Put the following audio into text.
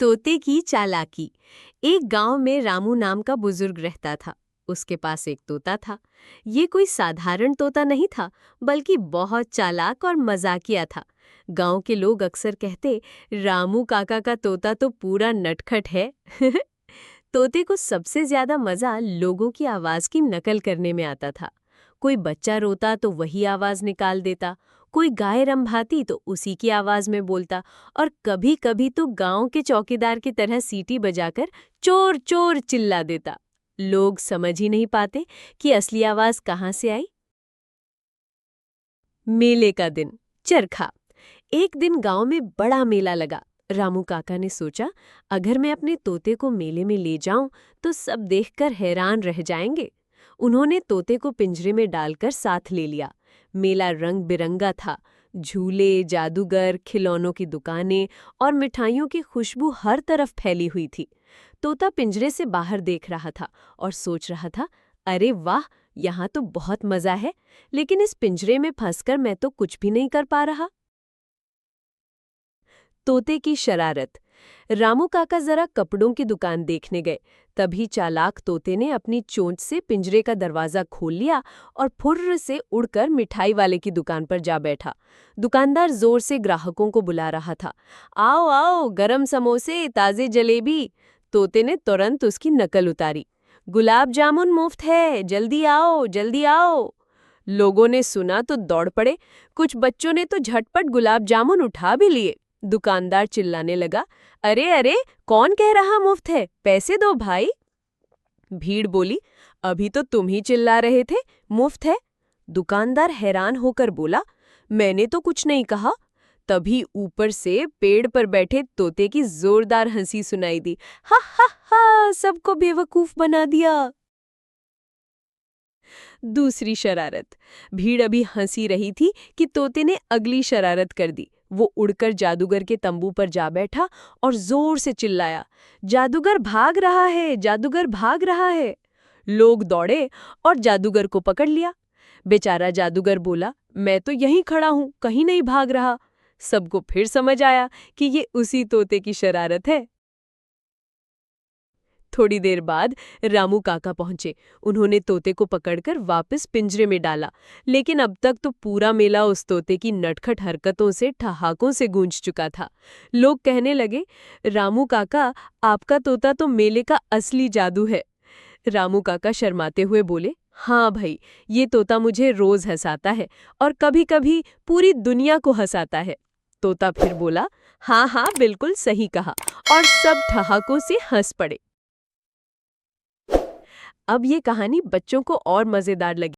तोते की चालाकी। एक गांव में रामू नाम का बुजुर्ग रहता था। उसके पास एक तोता था। ये कोई साधारण तोता नहीं था, बल्कि बहुत चालाक और मजाकिया था। गांव के लोग अक्सर कहते, रामू काका का तोता तो पूरा नटखट है। तोते को सबसे ज्यादा मजा लोगों की आवाज की नकल करने में आता था। कोई बच्चा रोता तो वही आवाज निकाल देता, कोई गाय रंभाती तो उसी की आवाज में बोलता, और कभी कभी तो गांव के चौकीदार की तरह सीटी बजाकर चोर चोर चिल्ला देता। लोग समझ ही नहीं पाते कि असली आवाज कहाँ से आई। मेले का दिन। चरखा। एक दिन गांव में बड़ा मेला लगा। रामू काका ने सोचा, अगर मैं अपने तोते को मेले में ले जाऊं तो सब देखकर हैरान रह जाएंगे। उन्होंने तोते को पिंजरे में डालकर साथ ले लिया। मेला रंग बिरंगा था। झूले, जादूगर, खिलौनों की दुकानें और मिठाइयों की खुशबू हर तरफ फैली हुई थी। तोता पिंजरे से बाहर देख रहा था और सोच रहा था, अरे वाह, यहाँ तो बहुत मजा है, लेकिन इस पिंजरे में फंसकर मैं तो कुछ भी नहीं कर पा रहा। तोते की शरारत। रामू काका जरा कपड़ों की दुकान देखने गए। तभी चालाक तोते ने अपनी चोंच से पिंजरे का दरवाजा खोल लिया और फुर्र से उड़कर मिठाई वाले की दुकान पर जा बैठा। दुकानदार जोर से ग्राहकों को बुला रहा था। आओ आओ, गरम समोसे, ताजे जलेबी। तोते ने तुरंत उसकी नकल उतारी। गुलाब जामुन मुफ्त है, जल्दी आओ जल्दी आओ। लोगों ने सुना तो दौड़ पड़े। कुछ बच्चों ने तो झटपट गुलाब जामुन उठा भी लिए। दुकानदार चिल्लाने लगा, अरे अरे, कौन कह रहा मुफ्त है, पैसे दो भाई। भीड़ बोली, अभी तो तुम ही चिल्ला रहे थे, मुफ्त है। दुकानदार हैरान होकर बोला, मैंने तो कुछ नहीं कहा। तभी ऊपर से पेड़ पर बैठे तोते की जोरदार हंसी सुनाई दी। हा हा हा, सबको बेवकूफ बना दिया। दूसरी शरारत। भीड़ अभी हंसी रही थी कि तोते ने अगली शरारत कर दी। वो उड़कर जादूगर के तंबू पर जा बैठा और जोर से चिल्लाया, जादूगर भाग रहा है, जादूगर भाग रहा है। लोग दौड़े और जादूगर को पकड़ लिया। बेचारा जादूगर बोला, मैं तो यहीं खड़ा हूं, कहीं नहीं भाग रहा। सबको फिर समझ आया कि ये उसी तोते की शरारत है। थोड़ी देर बाद रामू काका पहुंचे। उन्होंने तोते को पकड़कर वापस पिंजरे में डाला, लेकिन अब तक तो पूरा मेला उस तोते की नटखट हरकतों से, ठहाकों से गूंज चुका था। लोग कहने लगे, रामू काका, आपका तोता तो मेले का असली जादू है। रामू काका शर्माते हुए बोले, हाँ भाई, ये तोता मुझे रोज हंसाता है और कभी-कभी पूरी दुनिया को हंसाता है। तोता फिर बोला, हाँ हाँ, बिल्कुल सही कहा, और सब ठहाकों से हंस पड़े। अब ये कहानी बच्चों को और मजेदार लगी।